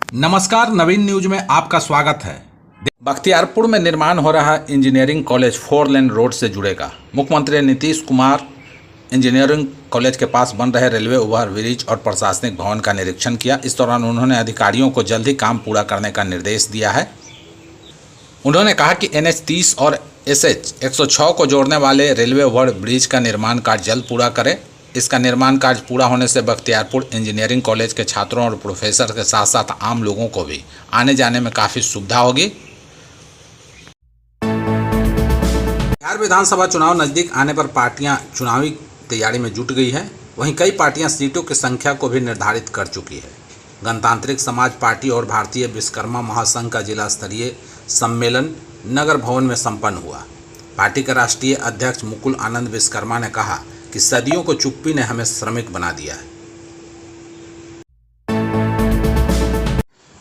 नमस्कार, नवीन न्यूज में आपका स्वागत है। बख्तियारपुर में निर्माण हो रहा इंजीनियरिंग कॉलेज 4 लेन रोड से जुड़ेगा। मुख्यमंत्री नीतीश कुमार इंजीनियरिंग कॉलेज के पास बन रहे रेलवे ओवर ब्रिज और प्रशासनिक भवन का निरीक्षण किया। इस दौरान उन्होंने अधिकारियों को जल्द ही काम पूरा करने का निर्देश दिया है। उन्होंने कहा कि NH 30 और SH 106 को जोड़ने वाले रेलवे ओवर ब्रिज का निर्माण कार्य जल्द पूरा करें। इसका निर्माण कार्य पूरा होने से बख्तियारपुर इंजीनियरिंग कॉलेज के छात्रों और प्रोफेसर के साथ साथ आम लोगों को भी आने जाने में काफ़ी सुविधा होगी। बिहार विधानसभा चुनाव नज़दीक आने पर पार्टियां चुनावी तैयारी में जुट गई है। वहीं कई पार्टियां सीटों की संख्या को भी निर्धारित कर चुकी है। गणतांत्रिक समाज पार्टी और भारतीय विश्वकर्मा महासंघ का जिला स्तरीय सम्मेलन नगर भवन में संपन्न हुआ। पार्टी के राष्ट्रीय अध्यक्ष मुकुल आनंद विश्वकर्मा ने कहा कि सदियों को चुप्पी ने हमें श्रमिक बना दिया है।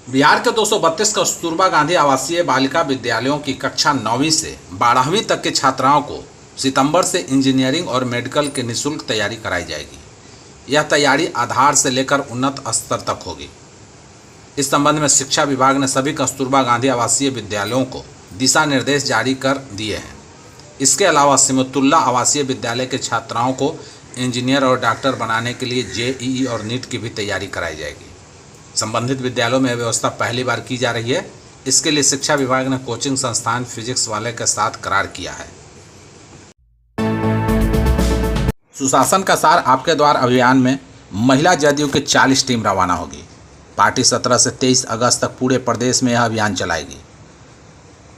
बिहार के 232 कस्तूरबा गांधी आवासीय बालिका विद्यालयों की कक्षा 9वीं से 12वीं तक के छात्राओं को सितंबर से इंजीनियरिंग और मेडिकल की निःशुल्क तैयारी कराई जाएगी। यह तैयारी आधार से लेकर उन्नत स्तर तक होगी। इस संबंध में शिक्षा विभाग ने सभी कस्तूरबा गांधी आवासीय विद्यालयों को दिशा निर्देश जारी कर दिए हैं। इसके अलावा सिमतुल्ला आवासीय विद्यालय के छात्राओं को इंजीनियर और डॉक्टर बनाने के लिए JEE और नीट की भी तैयारी कराई जाएगी। संबंधित विद्यालयों में यह व्यवस्था पहली बार की जा रही है। इसके लिए शिक्षा विभाग ने कोचिंग संस्थान फिजिक्स वाले के साथ करार किया है। सुशासन का सार आपके द्वार अभियान में महिला जदयू की 40 टीम रवाना होगी। पार्टी 17 से 23 अगस्त तक पूरे प्रदेश में यह अभियान चलाएगी।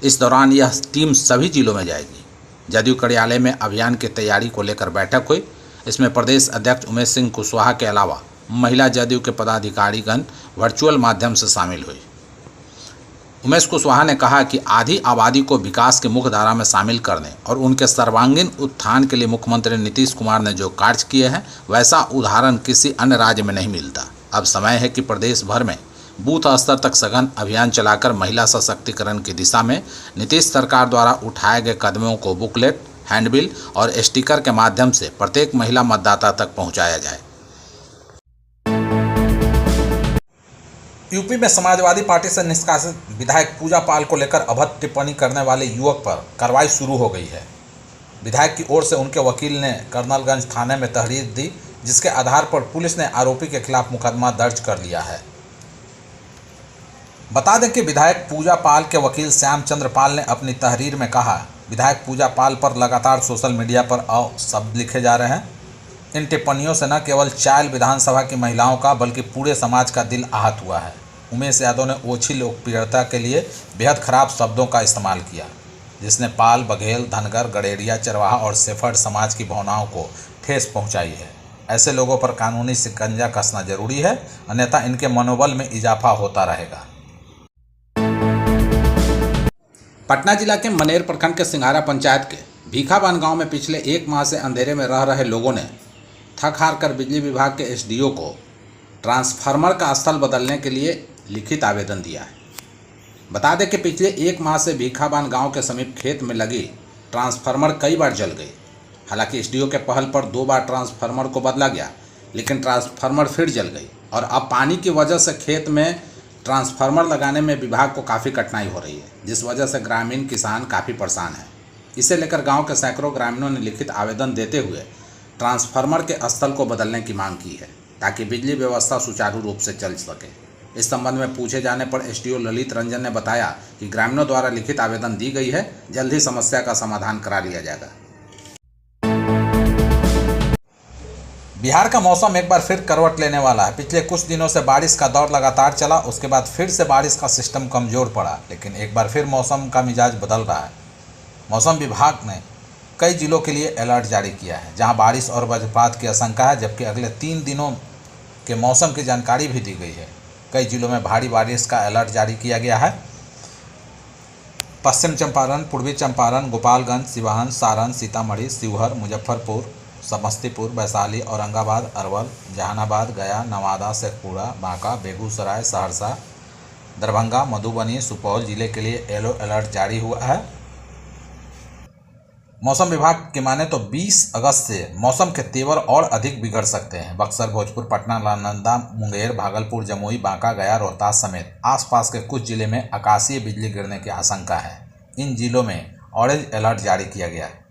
इस दौरान यह टीम सभी जिलों में जाएगी। जदयू कार्यालय में अभियान की तैयारी को लेकर बैठक हुई। इसमें प्रदेश अध्यक्ष उमेश सिंह कुशवाहा के अलावा महिला जदयू के पदाधिकारीगण वर्चुअल माध्यम से शामिल हुए। उमेश कुशवाहा ने कहा कि आधी आबादी को विकास की मुख्य धारा में शामिल करने और उनके सर्वांगीण उत्थान के लिए मुख्यमंत्री नीतीश कुमार ने जो कार्य किए हैं वैसा उदाहरण किसी अन्य राज्य में नहीं मिलता। अब समय है कि प्रदेश भर में बूथ स्तर तक सघन अभियान चलाकर महिला सशक्तिकरण की दिशा में नीतीश सरकार द्वारा उठाए गए कदमों को बुकलेट, हैंडबिल और स्टिकर के माध्यम से प्रत्येक महिला मतदाता तक पहुंचाया जाए। यूपी में समाजवादी पार्टी से निष्कासित विधायक पूजा पाल को लेकर अभद्र टिप्पणी करने वाले युवक पर कार्रवाई शुरू हो गई है। विधायक की ओर से उनके वकील ने कर्नलगंज थाने में तहरीर दी, जिसके आधार पर पुलिस ने आरोपी के खिलाफ मुकदमा दर्ज कर लिया है। बता दें कि विधायक पूजा पाल के वकील श्यामचंद्र पाल ने अपनी तहरीर में कहा, विधायक पूजा पाल पर लगातार सोशल मीडिया पर शब्द लिखे जा रहे हैं। इन टिप्पणियों से न केवल चायल विधानसभा की महिलाओं का बल्कि पूरे समाज का दिल आहत हुआ है। उमेश यादव ने ओछी लोकप्रियता के लिए बेहद खराब शब्दों का इस्तेमाल किया, जिसने पाल, बघेल, धनगर, गडेरिया, चरवाहा और सेफर्ड समाज की भावनाओं को ठेस पहुंचाई है। ऐसे लोगों पर कानूनी शिकंजा कसना जरूरी है, अन्यथा इनके मनोबल में इजाफा होता रहेगा। पटना जिला के मनेर प्रखंड के सिंघारा पंचायत के भीखाबान गांव में पिछले 1 माह से अंधेरे में रह रहे लोगों ने थक हार कर बिजली विभाग के SDO को ट्रांसफार्मर का स्थल बदलने के लिए लिखित आवेदन दिया है। बता दें कि पिछले 1 माह से भीखाबान गांव के समीप खेत में लगी ट्रांसफार्मर कई बार जल गई। हालांकि SDO के पहल पर 2 बार ट्रांसफार्मर को बदला गया, लेकिन ट्रांसफार्मर फिर जल गई और अब पानी की वजह से खेत में ट्रांसफार्मर लगाने में विभाग को काफ़ी कठिनाई हो रही है, जिस वजह से ग्रामीण किसान काफ़ी परेशान हैं। इसे लेकर गांव के सैकड़ों ग्रामीणों ने लिखित आवेदन देते हुए ट्रांसफार्मर के स्थल को बदलने की मांग की है, ताकि बिजली व्यवस्था सुचारू रूप से चल सके। इस संबंध में पूछे जाने पर SDO ललित रंजन ने बताया कि ग्रामीणों द्वारा लिखित आवेदन दी गई है, जल्द ही समस्या का समाधान करा लिया जाएगा। बिहार का मौसम एक बार फिर करवट लेने वाला है। पिछले कुछ दिनों से बारिश का दौर लगातार चला, उसके बाद फिर से बारिश का सिस्टम कमज़ोर पड़ा, लेकिन एक बार फिर मौसम का मिजाज बदल रहा है। मौसम विभाग ने कई जिलों के लिए अलर्ट जारी किया है, जहां बारिश और वज्रपात की आशंका है, जबकि अगले 3 दिनों के मौसम की जानकारी भी दी गई है। कई जिलों में भारी बारिश का अलर्ट जारी किया गया है। पश्चिम चंपारण, पूर्वी चंपारण, गोपालगंज, सिवान, सारण, सीतामढ़ी, शिवहर, मुजफ्फरपुर, समस्तीपुर, वैशाली, औरंगाबाद, अरवल, जहानाबाद, गया, नवादा, शेखपुरा, बांका, बेगूसराय, सहरसा, दरभंगा, मधुबनी, सुपौल जिले के लिए येलो अलर्ट जारी हुआ है। मौसम विभाग की माने तो 20 अगस्त से मौसम के तेवर और अधिक बिगड़ सकते हैं। बक्सर, भोजपुर, पटना, नालंदा, मुंगेर, भागलपुर, जमुई, बांका, गया, रोहतास समेत आसपास के कुछ जिले में आकाशीय बिजली गिरने की आशंका है। इन जिलों में ऑरेंज अलर्ट जारी किया गया है।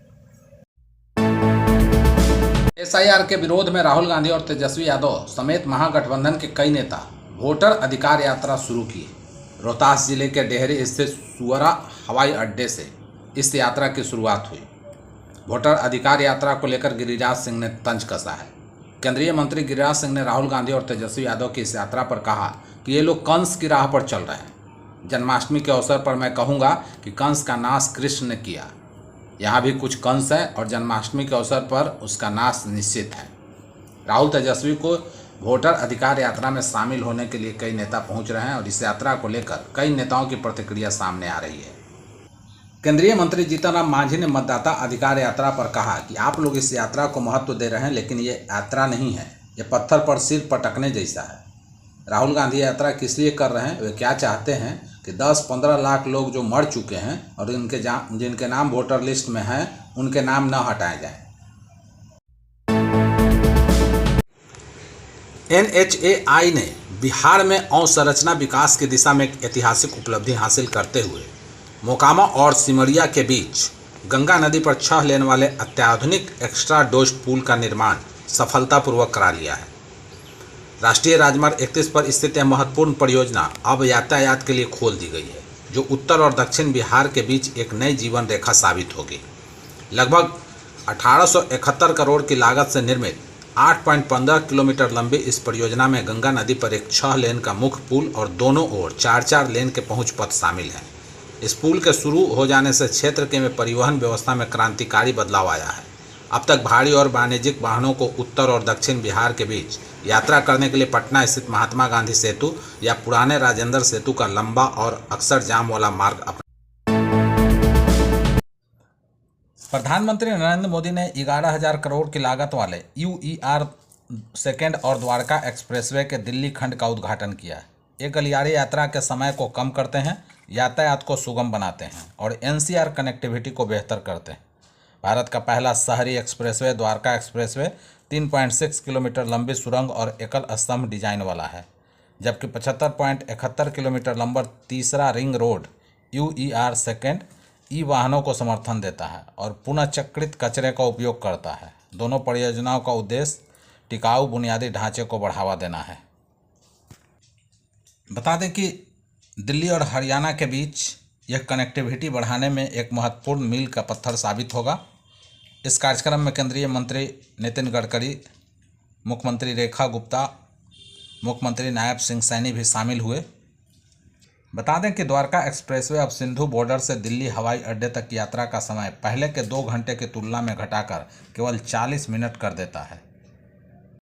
SIR के विरोध में राहुल गांधी और तेजस्वी यादव समेत महागठबंधन के कई नेता वोटर अधिकार यात्रा शुरू की। रोहतास जिले के डेहरी स्थित सुअरा हवाई अड्डे से इस यात्रा की शुरुआत हुई। वोटर अधिकार यात्रा को लेकर गिरिराज सिंह ने तंज कसा है। केंद्रीय मंत्री गिरिराज सिंह ने राहुल गांधी और तेजस्वी यादव की इस यात्रा पर कहा कि ये लोग कंस की राह पर चल रहे हैं। जन्माष्टमी के अवसर पर मैं कहूँगा कि कंस का नाश कृष्ण ने किया। यहाँ भी कुछ कंस है और जन्माष्टमी के अवसर पर उसका नाश निश्चित है। राहुल तेजस्वी को वोटर अधिकार यात्रा में शामिल होने के लिए कई नेता पहुँच रहे हैं और इस यात्रा को लेकर कई नेताओं की प्रतिक्रिया सामने आ रही है। केंद्रीय मंत्री जीतन राम मांझी ने मतदाता अधिकार यात्रा पर कहा कि आप लोग इस यात्रा को महत्व दे रहे हैं, लेकिन ये यात्रा नहीं है, ये पत्थर पर सिर पटकने जैसा है। राहुल गांधी यात्रा किस लिए कर रहे हैं? वे क्या चाहते हैं कि 10-15 लाख लोग जो मर चुके हैं और जिनके नाम वोटर लिस्ट में हैं, उनके नाम न हटाए जाएं। NHAI ने बिहार में अवसंरचना विकास की दिशा में एक ऐतिहासिक उपलब्धि हासिल करते हुए मोकामा और सिमरिया के बीच गंगा नदी पर 6 लेन वाले अत्याधुनिक एक्स्ट्रा डोज्ड पुल का निर्माण सफलतापूर्वक करा लिया है। राष्ट्रीय राजमार्ग 31 पर स्थित यह महत्वपूर्ण परियोजना अब यातायात के लिए खोल दी गई है, जो उत्तर और दक्षिण बिहार के बीच एक नई जीवन रेखा साबित होगी। लगभग 1871 करोड़ की लागत से निर्मित 8.15 किलोमीटर लंबी इस परियोजना में गंगा नदी पर एक 6 लेन का मुख्य पुल और दोनों ओर 4-4 लेन के पहुंच पथ शामिल हैं। इस पुल के शुरू हो जाने से क्षेत्र के में परिवहन व्यवस्था में क्रांतिकारी बदलाव आया है। अब तक भारी और वाणिज्यिक वाहनों को उत्तर और दक्षिण बिहार के बीच यात्रा करने के लिए पटना स्थित महात्मा गांधी सेतु या पुराने राजेंद्र सेतु का लंबा और अक्सर जाम वाला मार्ग प्रधानमंत्री नरेंद्र मोदी ने 11,000 करोड़ की लागत वाले UER सेकेंड और द्वारका एक्सप्रेसवे के दिल्ली खंड का उद्घाटन किया। ये गलियारे यात्रा के समय को कम करते हैं, यातायात को सुगम बनाते हैं और NCR कनेक्टिविटी को बेहतर करते हैं। भारत का पहला शहरी एक्सप्रेसवे द्वारका एक्सप्रेसवे 3.6 किलोमीटर लंबी सुरंग और एकल स्तंभ डिजाइन वाला है, जबकि 75.71 किलोमीटर लंबा तीसरा रिंग रोड UER सेकेंड वाहनों को समर्थन देता है और पुनः चक्रित कचरे का उपयोग करता है। दोनों परियोजनाओं का उद्देश्य टिकाऊ बुनियादी ढांचे को बढ़ावा देना है। बता दें कि दिल्ली और हरियाणा के बीच यह कनेक्टिविटी बढ़ाने में एक महत्वपूर्ण मील का पत्थर साबित होगा। इस कार्यक्रम में केंद्रीय मंत्री नितिन गडकरी, मुख्यमंत्री रेखा गुप्ता, मुख्यमंत्री नायब सिंह सैनी भी शामिल हुए। बता दें कि द्वारका एक्सप्रेसवे अब सिंधु बॉर्डर से दिल्ली हवाई अड्डे तक यात्रा का समय पहले के 2 घंटे की तुलना में घटाकर केवल 40 मिनट कर देता है।